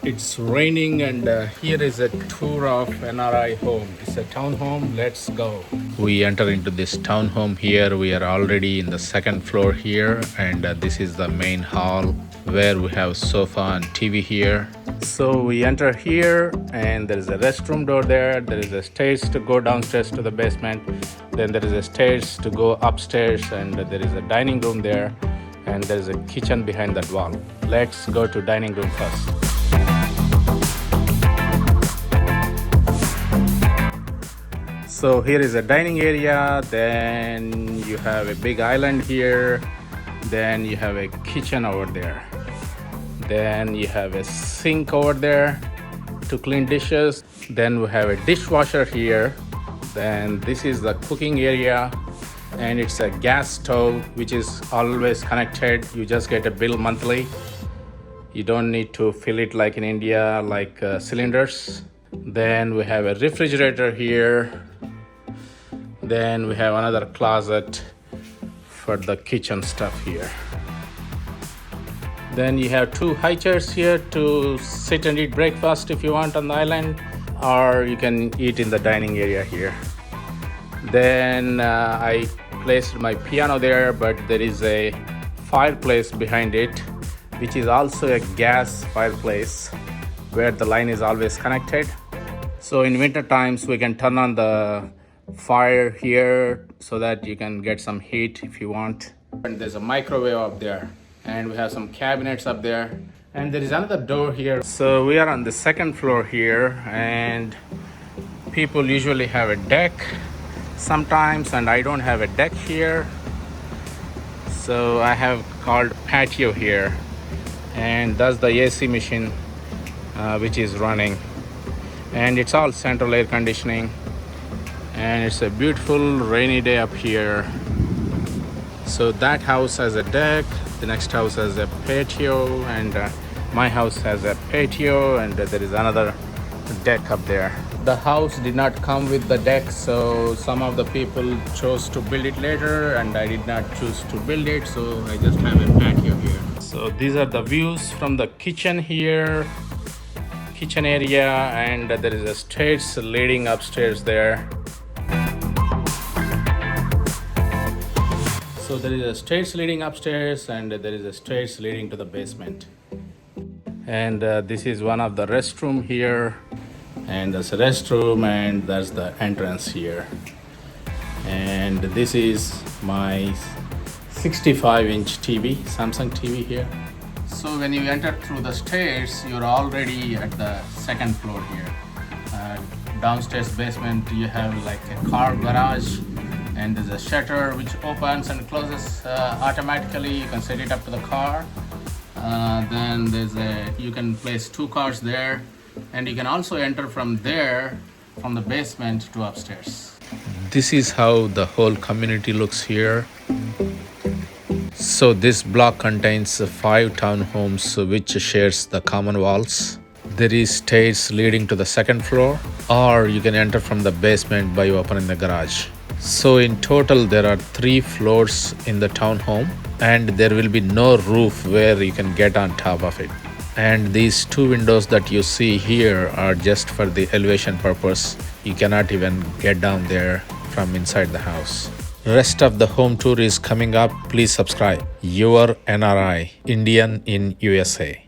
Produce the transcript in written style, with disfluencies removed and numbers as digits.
It's raining and here is a tour of NRI home. It's a townhome. Let's go. We enter into this townhome here. We are already in the second floor here, and this is the main hall where we have sofa and TV here. So we enter here and there is a restroom door there. There is a stairs to go downstairs to the basement. Then there is a stairs to go upstairs, and there is a dining room there, and there is a kitchen behind that wall. Let's go to dining room first. So here is a dining area, then you have a big island here, then you have a kitchen over there, then you have a sink over there to clean dishes, then we have a dishwasher here, then this is the cooking area, and it's a gas stove which is always connected. You just get a bill monthly. You don't need to fill it like in India, like cylinders. Then we have a refrigerator here. Then we have another closet for the kitchen stuff here. Then you have two high chairs here to sit and eat breakfast if you want on the island, or you can eat in the dining area here. Then I placed my piano there, but there is a fireplace behind it, which is also a gas fireplace where the line is always connected. So in winter times we can turn on the fire here so that you can get some heat if you want. And there's a microwave up there, and we have some cabinets up there, and there is another door here. So we are on the second floor here, and people usually have a deck sometimes, and I don't have a deck here, so I have called Patio here, and that's the AC machine which is running, and it's all central air conditioning, and it's a beautiful rainy day up here. So that house has a deck, the next house has a patio, and my house has a patio, and there is another deck up there. The house did not come with the deck, so some of the people chose to build it later, and I did not choose to build it, so I just have a patio here. So these are the views from the kitchen here, kitchen area, and there is a stairs leading upstairs there. So there is a stairs leading upstairs, and there is a stairs leading to the basement. And this is one of the restroom here, and there's a restroom, and there's the entrance here. And this is my 65-inch TV, Samsung TV here. So when you enter through the stairs, you're already at the second floor here. Downstairs basement, you have like a car garage, and there's a shutter which opens and closes automatically. You can set it up to the car. Then you can place two cars there, and you can also enter from there, from the basement to upstairs. This is how the whole community looks here. So this block contains 5 townhomes which shares the common walls. There is stairs leading to the second floor, or you can enter from the basement by opening the garage. So in total there are 3 floors in the townhome, and there will be no roof where you can get on top of it. And these 2 windows that you see here are just for the elevation purpose. You cannot even get down there from inside the house. Rest of the home tour is coming up. Please subscribe. Your NRI, Indian in USA.